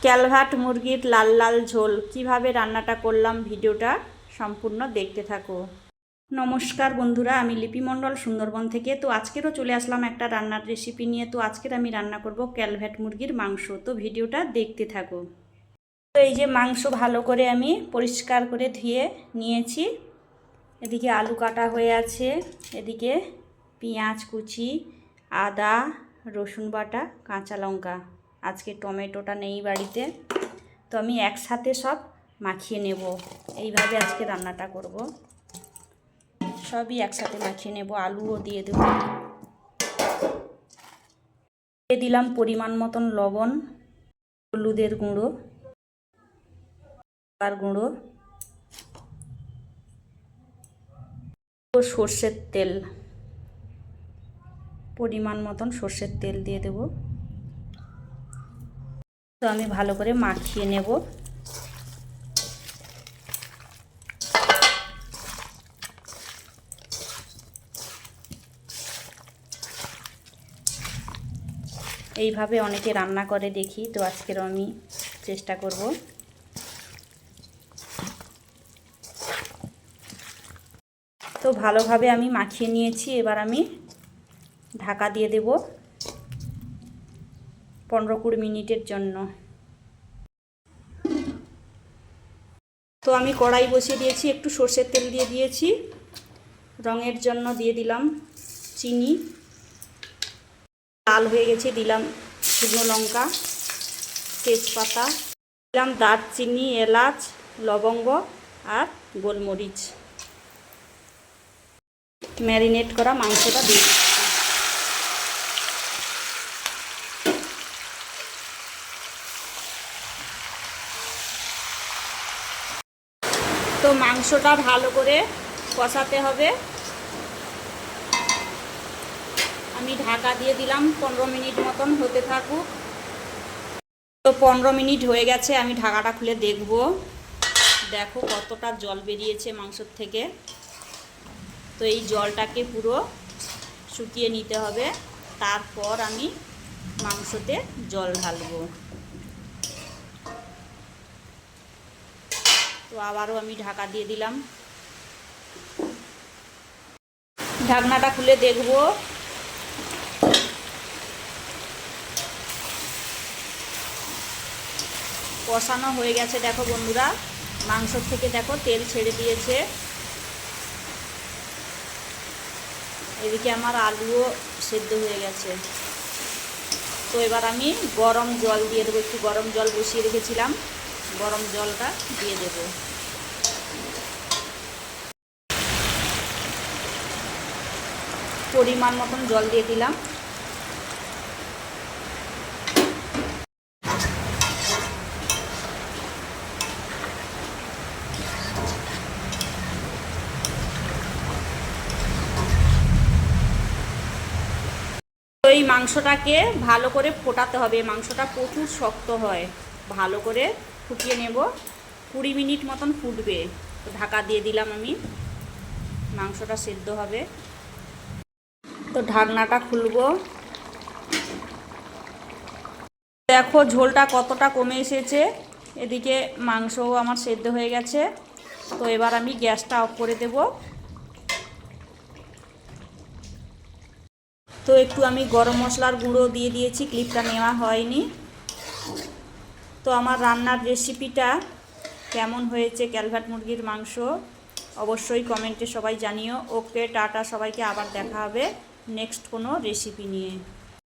Culvert মুরগির লাল লাল ঝোল কিভাবে রান্নাটা করলাম ভিডিওটা সম্পূর্ণ দেখতে থাকো। নমস্কার বন্ধুরা, আমি লিপি মণ্ডল সুন্দরবন থেকে। তো আজকেরও চলে আসলাম একটা রান্নার রেসিপি নিয়ে। তো আজকের আমি রান্না করব ক্যালভার্ট মুরগির মাংস। তো ভিডিওটা দেখতে থাকো। তো এই যে মাংস ভালো করে আমি পরিষ্কার করে ধুয়ে নিয়েছি। এদিকে আলু কাটা হয়ে আছে, এদিকে পেঁয়াজ কুচি, আদা রসুন বাটা, কাঁচা লঙ্কা। আজকে টমেটোটা নেই বাড়িতে, তো আমি একসাথে সব মাখিয়ে নেব। এইভাবে আজকে রান্নাটা করব, সবই একসাথে মাখিয়ে নেব। আলুও দিয়ে দেব। দিয়ে দিলাম পরিমাণ মতন লবণ, হলুদের গুঁড়ো, লঙ্কার গুঁড়ো ও সর্ষের তেল। পরিমাণ মতন সর্ষের তেল দিয়ে দেব। তো আমি ভালো করে মাখিয়ে নেব। এইভাবে অনেকে রান্না করে দেখি, তো আজকের আমি চেষ্টা করব। তো ভালোভাবে আমি মাখিয়ে নিয়েছি। এবার আমি ঢাকা দিয়ে দেব 15-20 মিনিটের জন্য। তো আমি কড়াই বসিয়ে দিয়েছি, একটু সর্ষের তেল দিয়ে দিয়েছি। রঙের জন্য দিয়ে দিলাম চিনি। লাল হয়ে গেছে, দিলাম শুকনো লঙ্কা, তেজপাতা, দিলাম দারচিনি, এলাচ, লবঙ্গ আর গোলমরিচ। ম্যারিনেট করা মাংসটা দিয়ে দিচ্ছি। তো মাংসটা ভালো করে কষাতে হবে। আমি ঢাকা দিয়ে দিলাম 15 মিনিট মতন হতে থাকুক। তো 15 মিনিট হয়ে গেছে, আমি ঢাকাটা খুলে দেখব। দেখো কতটা জল বেরিয়েছে মাংসর থেকে। তো এই জলটাকে পুরো শুকিয়ে নিতে হবে, তারপর আমি মাংসতে জল ঢালবো। তো আবারও আমি ঢাকা দিয়ে দিলাম। ঢাকনাটা খুলে দেখব। কষানো হয়ে গেছে দেখো বন্ধুরা, মাংসর থেকে দেখো তেল ছেড়ে দিয়েছে। এদিকে আমার আলুও সেদ্ধ হয়ে গেছে। তো এবার আমি গরম জল দিয়ে দেবো। একটু গরম জল বসিয়ে রেখেছিলাম, গরম জলটা দিয়ে দেব। পরিমাণ মতন জল দিয়ে দিলাম। তো এই মাংসটাকে ভালো করে ফোটাতে হবে। মাংসটা প্রচুর শক্ত হয়, ভালো করে ফুটিয়ে নেব। 20 মিনিট মতন ফুটবে। তো ঢাকা দিয়ে দিলাম আমি, মাংসটা সেদ্ধ হবে। তো ঢাকনাটা খুলবো। দেখো ঝোলটা কতটা কমে এসেছে। এদিকে মাংসও আমার সেদ্ধ হয়ে গেছে। তো এবার আমি গ্যাসটা অফ করে দেব। তো একটু আমি গরম মশলার গুঁড়ো দিয়ে দিয়েছি, ক্লিপটা নেওয়া হয়নি। তো আমার রান্নার রেসিপিটা কেমন হয়েছে ক্যালভার্ট মুরগির মাংস অবশ্যই কমেন্টে সবাই জানিও। ওকে টাটা, সবাইকে আবার দেখা হবে নেক্সট কোনো রেসিপি নিয়ে।